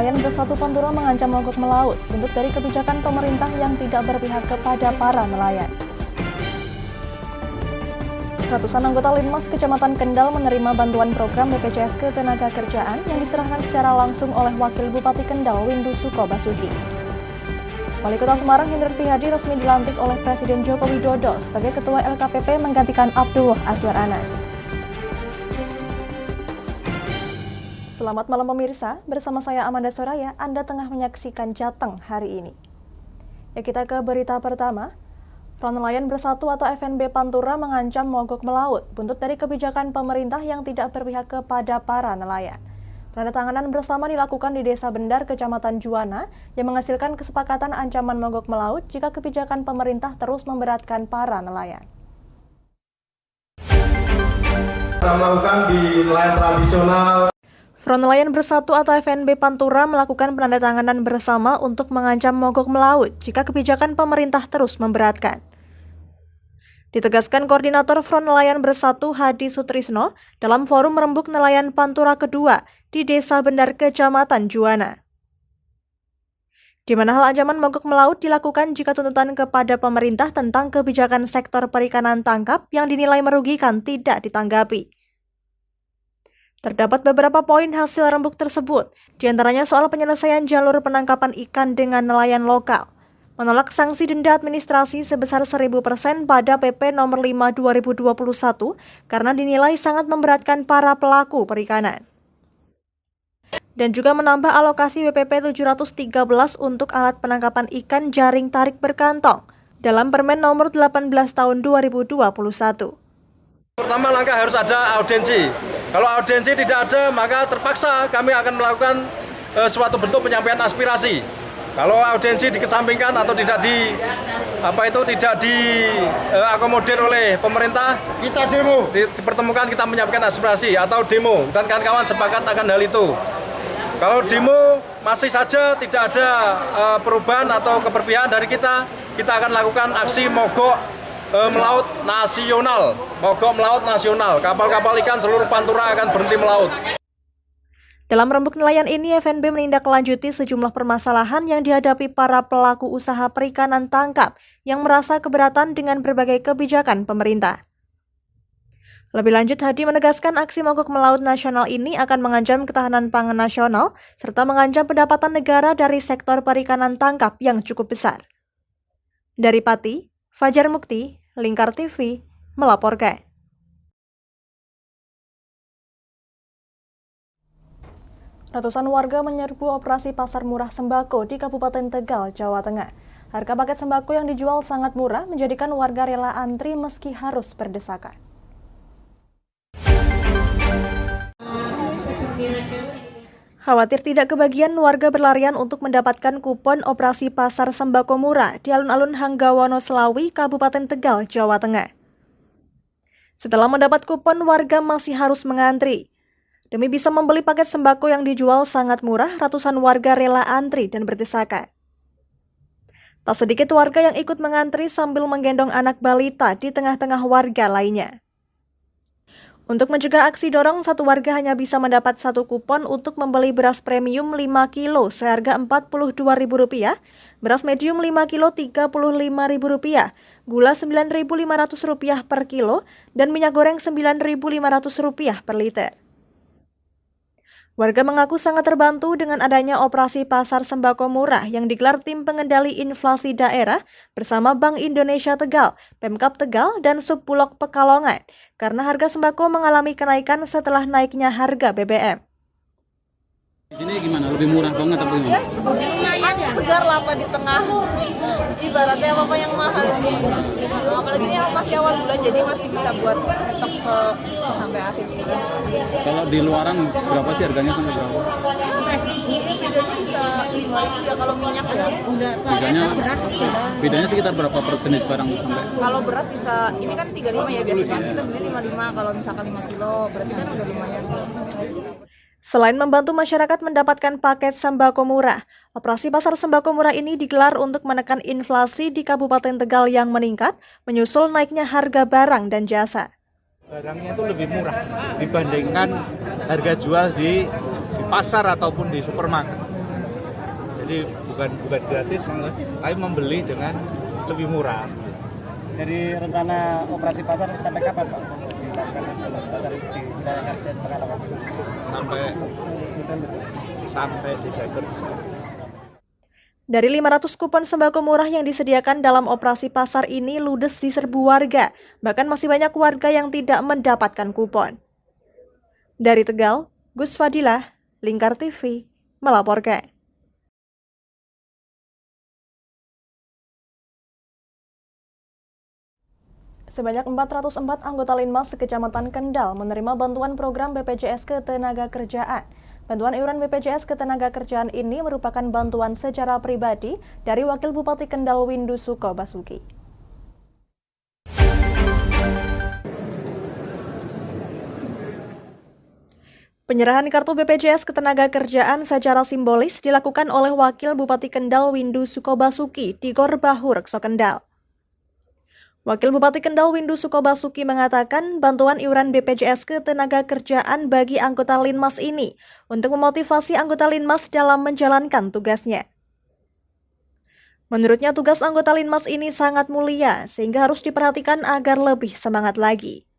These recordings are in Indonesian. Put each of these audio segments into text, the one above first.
Nelayan Bersatu Pantura mengancam mogok melaut, bentuk dari kebijakan pemerintah yang tidak berpihak kepada para nelayan. Ratusan anggota Linmas Kecamatan Kendal menerima bantuan program BPJS Ketenagakerjaan yang diserahkan secara langsung oleh Wakil Bupati Kendal Windu Suko Basuki. Wali Kota Semarang Hendrar Prihadi resmi dilantik oleh Presiden Joko Widodo sebagai Ketua LKPP menggantikan Abdullah Azwar Anas. Selamat malam pemirsa, bersama saya Amanda Soraya, Anda tengah menyaksikan Jateng hari ini. Ya, kita ke berita pertama. Front Nelayan Bersatu atau FNB Pantura mengancam mogok melaut, buntut dari kebijakan pemerintah yang tidak berpihak kepada para nelayan. Penandatanganan bersama dilakukan di Desa Bendar, Kecamatan Juwana, yang menghasilkan kesepakatan ancaman mogok melaut jika kebijakan pemerintah terus memberatkan para nelayan. Kita melakukan di nelayan tradisional. Front Nelayan Bersatu atau FNB Pantura melakukan penandatanganan bersama untuk mengancam mogok melaut jika kebijakan pemerintah terus memberatkan. Ditegaskan Koordinator Front Nelayan Bersatu Hadi Sutrisno dalam forum Rembuk Nelayan Pantura kedua di Desa Bendar, Kecamatan Juwana. Di mana hal ancaman mogok melaut dilakukan jika tuntutan kepada pemerintah tentang kebijakan sektor perikanan tangkap yang dinilai merugikan tidak ditanggapi. Terdapat beberapa poin hasil rembuk tersebut, diantaranya soal penyelesaian jalur penangkapan ikan dengan nelayan lokal, menolak sanksi denda administrasi sebesar 1000% pada PP nomor 5 2021 karena dinilai sangat memberatkan para pelaku perikanan. Dan juga menambah alokasi WPP 713 untuk alat penangkapan ikan jaring tarik berkantong dalam Permen nomor 18 tahun 2021. Pertama langkah harus ada audiensi. Kalau audiensi tidak ada, maka terpaksa kami akan melakukan suatu bentuk penyampaian aspirasi. Kalau audiensi dikesampingkan atau tidak diakomodir oleh pemerintah, kita demo. Dipertemukan kita menyampaikan aspirasi atau demo dan kawan-kawan sepakat akan hal itu. Kalau demo masih saja tidak ada perubahan atau keberpihakan dari kita akan lakukan aksi mogok melaut nasional, mogok melaut nasional. Kapal-kapal ikan seluruh Pantura akan berhenti melaut. Dalam rembuk nelayan ini, FNB menindaklanjuti sejumlah permasalahan yang dihadapi para pelaku usaha perikanan tangkap yang merasa keberatan dengan berbagai kebijakan pemerintah. Lebih lanjut, Hadi menegaskan aksi mogok melaut nasional ini akan mengancam ketahanan pangan nasional serta mengancam pendapatan negara dari sektor perikanan tangkap yang cukup besar. Dari Pati, Fajar Mukti, Lingkar TV, melaporkan. Ratusan warga menyerbu operasi pasar murah sembako di Kabupaten Tegal, Jawa Tengah. Harga paket sembako yang dijual sangat murah menjadikan warga rela antri meski harus berdesakan. Khawatir tidak kebagian, warga berlarian untuk mendapatkan kupon operasi pasar sembako murah di alun-alun Hanggawono Selawi, Kabupaten Tegal, Jawa Tengah. Setelah mendapat kupon, warga masih harus mengantri. Demi bisa membeli paket sembako yang dijual sangat murah, ratusan warga rela antri dan berdesakan. Tak sedikit warga yang ikut mengantri sambil menggendong anak balita di tengah-tengah warga lainnya. Untuk mencegah aksi dorong, satu warga hanya bisa mendapat satu kupon untuk membeli beras premium 5 kilo seharga Rp42.000, beras medium 5 kilo Rp35.000, gula Rp9.500 per kilo, dan minyak goreng Rp9.500 per liter. Warga mengaku sangat terbantu dengan adanya operasi pasar sembako murah yang digelar Tim Pengendali Inflasi Daerah bersama Bank Indonesia Tegal, Pemkab Tegal, dan Subbulog Pekalongan, karena harga sembako mengalami kenaikan setelah naiknya harga BBM. Di sini gimana? Lebih murah banget atau gimana? Lumayan segar lah apa di tengah. Ibaratnya apa yang mahal ini. Apalagi ini masih awal bulan jadi masih bisa buat ngetok sampai akhir. Kalau di luaran berapa sih harganya sampai berapa? Ini bedanya bisa 5.000 ya kalau minyak Bedanya sekitar berapa per jenis barang sampai? Kalau beras bisa, ini kan 35 ya biasanya kita beli 55, kalau misalkan 5 kilo berarti kan udah lumayan. Selain membantu masyarakat mendapatkan paket sembako murah, operasi pasar sembako murah ini digelar untuk menekan inflasi di Kabupaten Tegal yang meningkat, menyusul naiknya harga barang dan jasa. Barangnya itu lebih murah dibandingkan harga jual di pasar ataupun di supermarket. Jadi bukan gratis, tapi membeli dengan lebih murah. Dari rencana operasi pasar sampai kapan Pak? Dilakukan operasi pasar di wilayah Kabupaten Pekalongan Sampai Desember. Dari 500 kupon sembako murah yang disediakan dalam operasi pasar ini ludes di serbu warga, bahkan masih banyak warga yang tidak mendapatkan kupon. Dari Tegal, Gus Fadilah, Lingkar TV, melaporkan. Sebanyak 404 anggota Linmas Kecamatan Kendal menerima bantuan program BPJS Ketenagakerjaan. Bantuan iuran BPJS Ketenagakerjaan ini merupakan bantuan secara pribadi dari Wakil Bupati Kendal Windu Suko Basuki. Penyerahan kartu BPJS Ketenagakerjaan secara simbolis dilakukan oleh Wakil Bupati Kendal Windu Suko Basuki di Gor Bahu, Rekso Kendal. Wakil Bupati Kendal Windu Suko Basuki mengatakan bantuan iuran BPJS Ketenagakerjaan bagi anggota Linmas ini untuk memotivasi anggota Linmas dalam menjalankan tugasnya. Menurutnya tugas anggota Linmas ini sangat mulia sehingga harus diperhatikan agar lebih semangat lagi.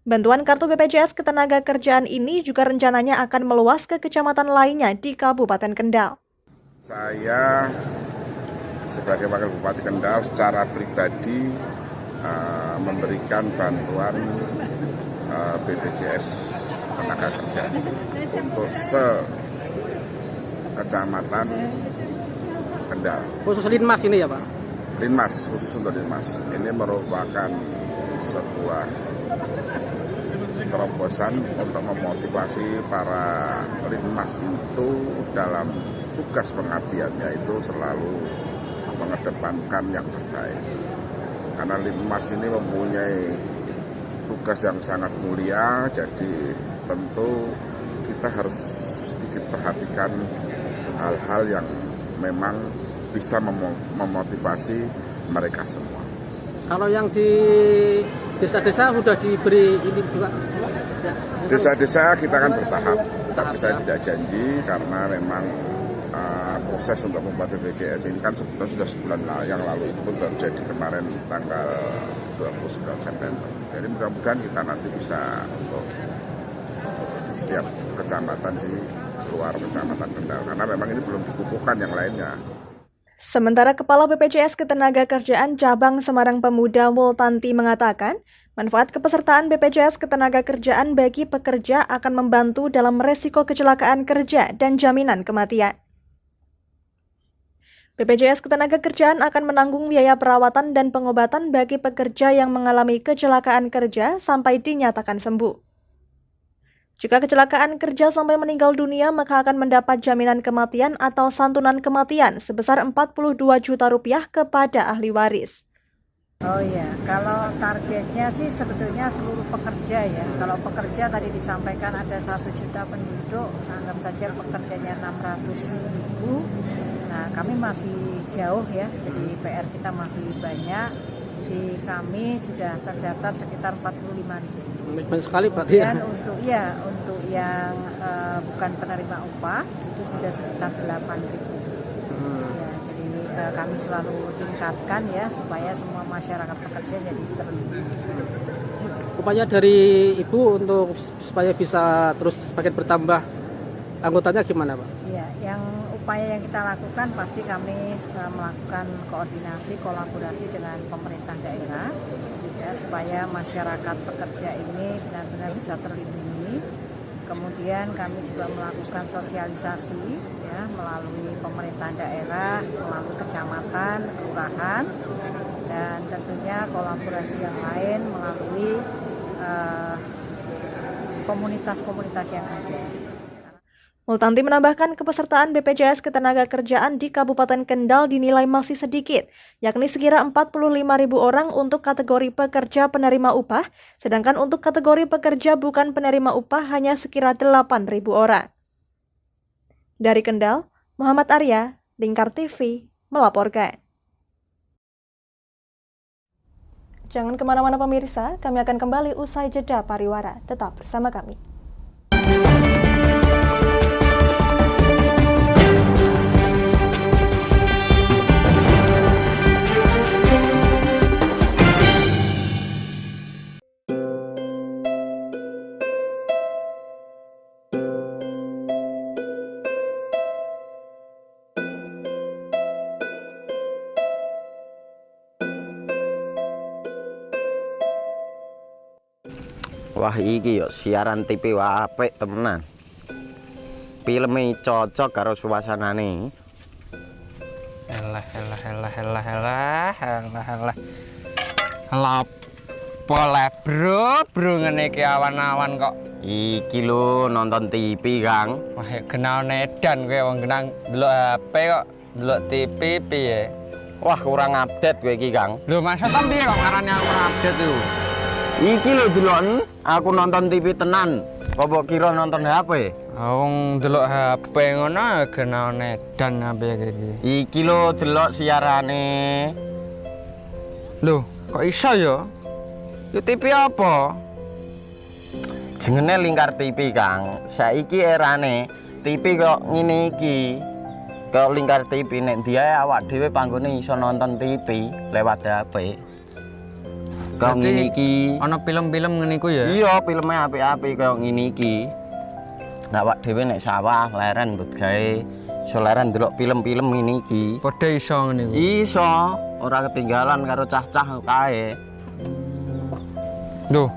Bantuan kartu BPJS Ketenagakerjaan ini juga rencananya akan meluas ke kecamatan lainnya di Kabupaten Kendal. Saya sebagai Wakil Bupati Kendal secara pribadi memberikan bantuan BPJS Ketenagakerjaan untuk se-kecamatan Kendal. Khusus Linmas ini ya Pak? Linmas, khusus untuk Linmas. Ini merupakan sebuah terobosan untuk memotivasi para Linmas itu dalam tugas pengabdiannya itu selalu mengedepankan yang terbaik. Karena Linmas ini mempunyai tugas yang sangat mulia, jadi tentu kita harus sedikit perhatikan hal-hal yang memang bisa memotivasi mereka semua. Kalau yang di desa-desa sudah diberi ini juga? Desa-desa kita akan bertahap, tapi saya tidak janji karena memang proses untuk membuat BPJS ini kan sebetulnya sudah sebulan yang lalu, itu pun baru jadi kemarin tanggal 29 September. Jadi mudah-mudahan kita nanti bisa untuk di setiap kecamatan di luar kecamatan Kendal, karena memang ini belum dikukuhkan yang lainnya. Sementara Kepala BPJS Ketenagakerjaan Cabang Semarang Pemuda Multanti mengatakan, manfaat kepesertaan BPJS Ketenagakerjaan bagi pekerja akan membantu dalam resiko kecelakaan kerja dan jaminan kematian. BPJS Ketenagakerjaan akan menanggung biaya perawatan dan pengobatan bagi pekerja yang mengalami kecelakaan kerja sampai dinyatakan sembuh. Jika kecelakaan kerja sampai meninggal dunia, maka akan mendapat jaminan kematian atau santunan kematian sebesar Rp42 juta kepada ahli waris. Oh iya, kalau targetnya sih sebetulnya seluruh pekerja ya. Kalau pekerja tadi disampaikan ada 1 juta penduduk, anggap saja pekerjanya 600.000. Nah, kami masih jauh ya, jadi PR kita masih banyak. Di kami sudah terdaftar sekitar 45.000. Banyak sekali berarti ya. Dan untuk yang bukan penerima upah itu sudah sekitar 8.000. Ya, jadi kami selalu tingkatkan ya supaya semua masyarakat pekerja jadi terlindungi. Upaya dari Ibu untuk supaya bisa terus semakin bertambah anggotanya gimana Pak? Ya, yang upaya yang kita lakukan pasti kami melakukan koordinasi, kolaborasi dengan pemerintah daerah ya, supaya masyarakat pekerja ini benar-benar bisa terlindungi. Kemudian kami juga melakukan sosialisasi ya, melalui pemerintah daerah, melalui kecamatan, kelurahan, dan tentunya kolaborasi yang lain melalui komunitas-komunitas yang ada. Multanti menambahkan kepesertaan BPJS Ketenagakerjaan di Kabupaten Kendal dinilai masih sedikit, yakni sekira 45.000 orang untuk kategori pekerja penerima upah, sedangkan untuk kategori pekerja bukan penerima upah hanya sekira 8.000 orang. Dari Kendal, Muhammad Arya, Lingkar TV, melaporkan. Jangan kemana-mana pemirsa, kami akan kembali usai jeda pariwara. Tetap bersama kami. Wah iki yo siaran TV apik temenan. Filme cocok karo suasanane. Elah. Lah bro ngene iki awan-awan kok. Iki lho nonton TV, Kang. Wah, kenal nedan kowe wong kenang delok HP kok delok TV piye? Wah, kurang update kowe iki, Kang. Lho, maksudnya piye kok ngarani aku update itu? Iki lho deloken, aku nonton TV tenan. Apa kira nonton HP? Wong delok HP ngono kenal nedan apa iki. Iki lho delok siarane. Lho, kok iso ya? Yo TV apa? Jenenge Lingkar TV, Kang. Saiki erane TV kok ngene iki. Kok Lingkar TV nek dia awak dhewe panggone iso nonton TV lewat HP. Kok ngene iki. Ana film-film ngene iku ya? Iya, filme apik-apik kaya ngene iki. Awak dhewe nek sawah leren mbut gawe iso leren ndelok film-film ngene iki. Padha iso ngene iku. Iso, ora ketinggalan karo cah-cah kae. Duh.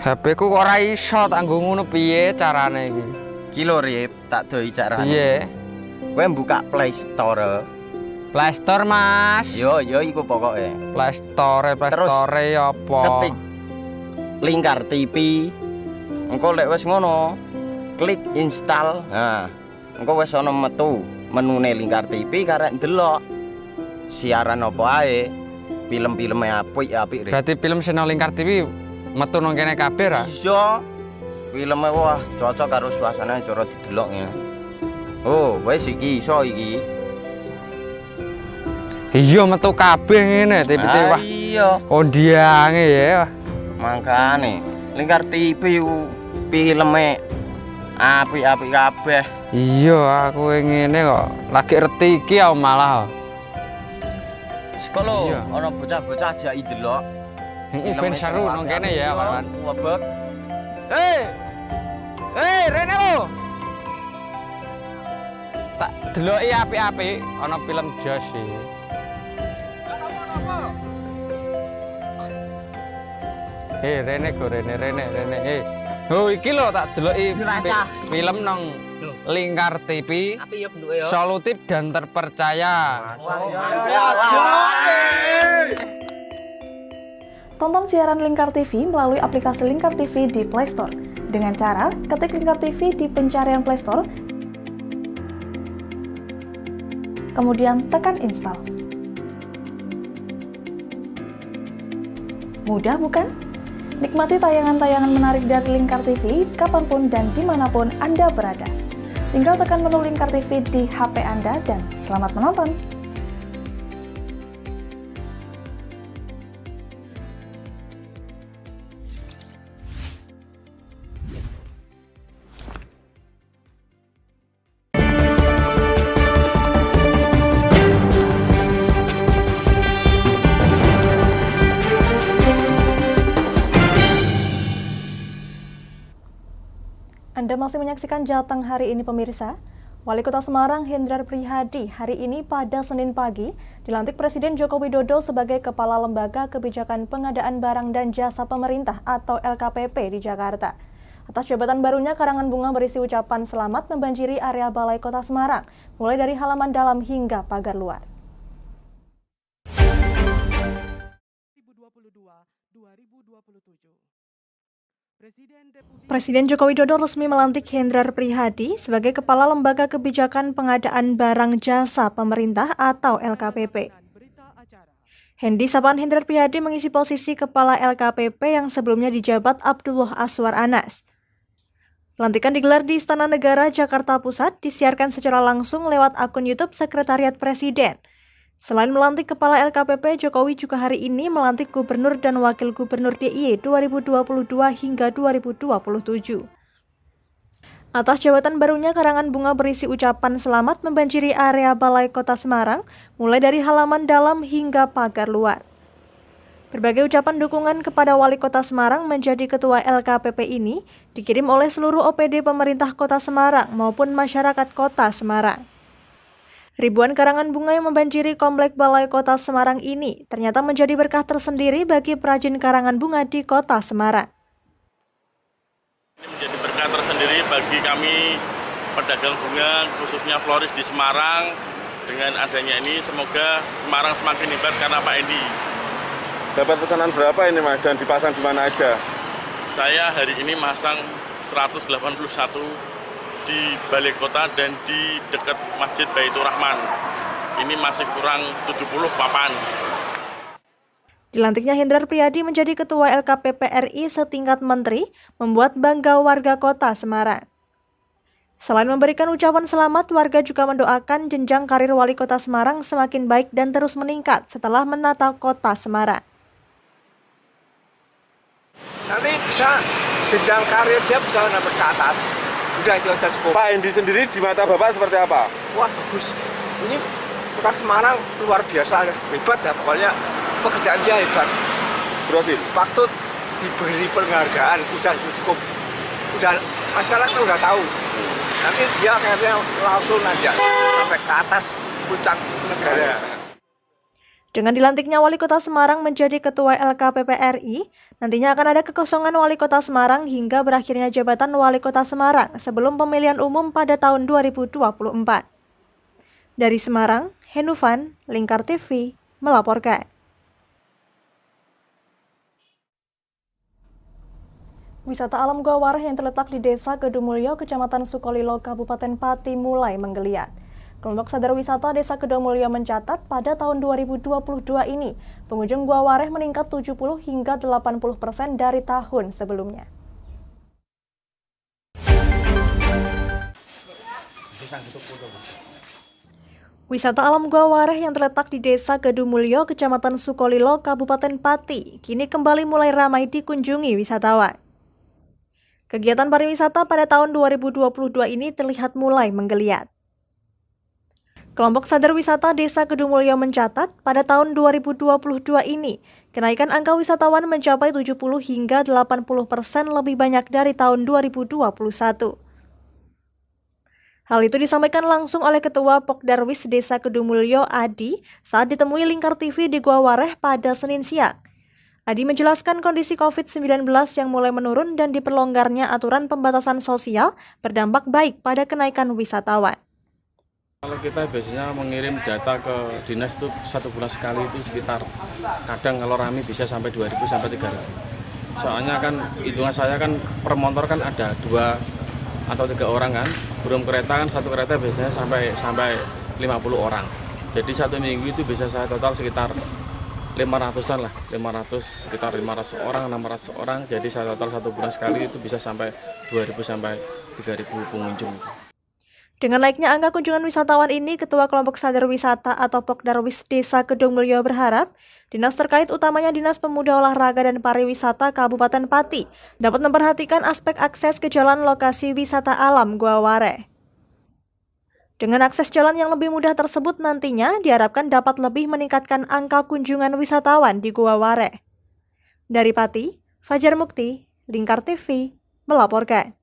HP ku kok ora iso tak nggo ngono piye carane iki? Ki lho Rip, tak doi carane. Piye? Kowe buka Play Store. Play Store, Mas. Yo iku pokoke. Play Store apa? Ketik Lingkar TV. Engko lek wis ngono, klik install. Nah, engko wis ana metu menune Lingkar TV karek ndelok siaran apa ae. Film-filme apik-apik. Berarti film channel Lingkar TV metu nang kene kabeh ra? Iso. Filme wah cocok karo suasana cara didelok ya. Oh, wis iki iso iki. Iya metu kabeh ngene TV wah. Iya. Ondiange ya. Mangkane Lingkar TV filme apik-apik kabeh. Iya, aku ngene kok lagi reti iki malah. Sekolo ana bocah-bocah ajak delok. Heeh, ben seru nang kene ya, kawan. Webek. Rene lo. Tak deloki apik-apik ana film Jos iki. Rene. Oh, iki lho tak deloki film nang Lingkar TV. Solutif dan terpercaya. Tonton siaran Lingkar TV melalui aplikasi Lingkar TV di Play Store. Dengan cara ketik Lingkar TV di pencarian Play Store, kemudian tekan install. Mudah bukan? Nikmati tayangan-tayangan menarik dari Lingkar TV kapanpun dan dimanapun Anda berada. Tinggal tekan menu Lingkar TV di HP Anda dan selamat menonton! Anda masih menyaksikan Jateng hari ini pemirsa. Wali Kota Semarang Hendrar Prihadi hari ini pada Senin pagi dilantik Presiden Joko Widodo sebagai Kepala Lembaga Kebijakan Pengadaan Barang dan Jasa Pemerintah atau LKPP di Jakarta. Atas jabatan barunya, karangan bunga berisi ucapan selamat membanjiri area Balai Kota Semarang, mulai dari halaman dalam hingga pagar luar. 2022-2027. Presiden Joko Widodo resmi melantik Hendrar Prihadi sebagai Kepala Lembaga Kebijakan Pengadaan Barang Jasa Pemerintah atau LKPP. Hendi Sapaan Hendrar Prihadi mengisi posisi Kepala LKPP yang sebelumnya dijabat Abdullah Aswar Anas. Pelantikan digelar di Istana Negara, Jakarta Pusat, disiarkan secara langsung lewat akun YouTube Sekretariat Presiden. Selain melantik Kepala LKPP, Jokowi juga hari ini melantik Gubernur dan Wakil Gubernur DIY 2022 hingga 2027. Atas jabatan barunya, karangan bunga berisi ucapan selamat membanjiri area Balai Kota Semarang, mulai dari halaman dalam hingga pagar luar. Berbagai ucapan dukungan kepada Wali Kota Semarang menjadi Ketua LKPP ini dikirim oleh seluruh OPD pemerintah Kota Semarang maupun masyarakat Kota Semarang. Ribuan karangan bunga yang membanjiri Komplek Balai Kota Semarang ini ternyata menjadi berkah tersendiri bagi perajin karangan bunga di Kota Semarang. Menjadi berkah tersendiri bagi kami pedagang bunga, khususnya floris di Semarang. Dengan adanya ini, semoga Semarang semakin hebat karena Pak Endi. Dapat pesanan berapa ini Mas, dan dipasang di mana aja? Saya hari ini masang 181 di Balai Kota dan di dekat Masjid Baitur Rahman. Ini masih kurang 70 papan. Dilantiknya Hendrar Priyadi menjadi Ketua LKPP RI setingkat Menteri, membuat bangga warga kota Semarang. Selain memberikan ucapan selamat, warga juga mendoakan jenjang karir Wali Kota Semarang semakin baik dan terus meningkat setelah menata kota Semarang. Nanti bisa jenjang karir dia bisa naik ke atas. Udah itu aja cukup. Pak Endi sendiri di mata Bapak seperti apa? Wah bagus. Ini Kota Semarang luar biasa, hebat ya pokoknya. Pekerjaan dia hebat. Berhasil. Waktu diberi penghargaan udah cukup. Udah masyarakat udah tahu. Nanti dia kayaknya langsung aja sampai ke atas puncak negara. Dengan dilantiknya Wali Kota Semarang menjadi Ketua LKPP RI, nantinya akan ada kekosongan Wali Kota Semarang hingga berakhirnya jabatan Wali Kota Semarang sebelum pemilihan umum pada tahun 2024. Dari Semarang, Henufan, Lingkar TV, melaporkan. Wisata alam Gua Wareh yang terletak di Desa Kedumulyo, Kecamatan Sukolilo, Kabupaten Pati mulai menggeliat. Kelompok Sadar Wisata Desa Kedumulyo mencatat pada tahun 2022 ini, pengunjung Gua Wareh meningkat 70 hingga 80% dari tahun sebelumnya. Wisata alam Gua Wareh yang terletak di Desa Kedumulyo, Kecamatan Sukolilo, Kabupaten Pati, kini kembali mulai ramai dikunjungi wisatawan. Kegiatan pariwisata pada tahun 2022 ini terlihat mulai menggeliat. Kelompok Sadar Wisata Desa Kedumulyo mencatat pada tahun 2022 ini, kenaikan angka wisatawan mencapai 70 hingga 80% lebih banyak dari tahun 2021. Hal itu disampaikan langsung oleh Ketua Pokdarwis Desa Kedumulyo Adi saat ditemui Lingkar TV di Gua Wareh pada Senin siang. Adi menjelaskan kondisi COVID-19 yang mulai menurun dan diperlonggarnya aturan pembatasan sosial berdampak baik pada kenaikan wisatawan. Kalau kita biasanya mengirim data ke dinas itu 1 bulan sekali itu sekitar kadang kalau rame bisa sampai 2.000 sampai 3.000. Soalnya kan hitungan saya kan per motor kan ada 2 atau 3 orang kan. Belum kereta kan satu kereta biasanya sampai 50 orang. Jadi 1 minggu itu bisa saya total sekitar 500-an lah, 500 sekitar 500 orang, 600 orang. Jadi saya total 1 bulan sekali itu bisa sampai 2.000 sampai 3.000 pengunjung. Dengan naiknya angka kunjungan wisatawan ini, Ketua Kelompok Sadar Wisata atau Pokdarwis Desa Kedumulyo berharap dinas terkait utamanya Dinas Pemuda Olahraga dan Pariwisata Kabupaten Pati dapat memperhatikan aspek akses ke jalan lokasi wisata alam Gua Wareh. Dengan akses jalan yang lebih mudah tersebut nantinya diharapkan dapat lebih meningkatkan angka kunjungan wisatawan di Gua Wareh. Dari Pati, Fajar Mukti, Lingkar TV, melaporkan.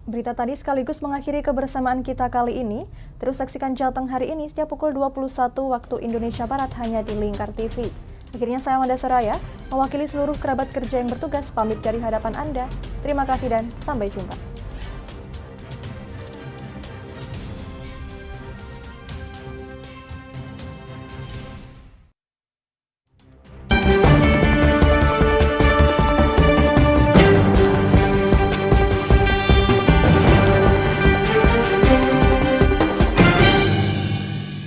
Berita tadi sekaligus mengakhiri kebersamaan kita kali ini. Terus saksikan Jateng hari ini setiap pukul 21 waktu Indonesia Barat hanya di Lingkar TV. Akhirnya saya Amanda Soraya, mewakili seluruh kerabat kerja yang bertugas, pamit dari hadapan Anda. Terima kasih dan sampai jumpa.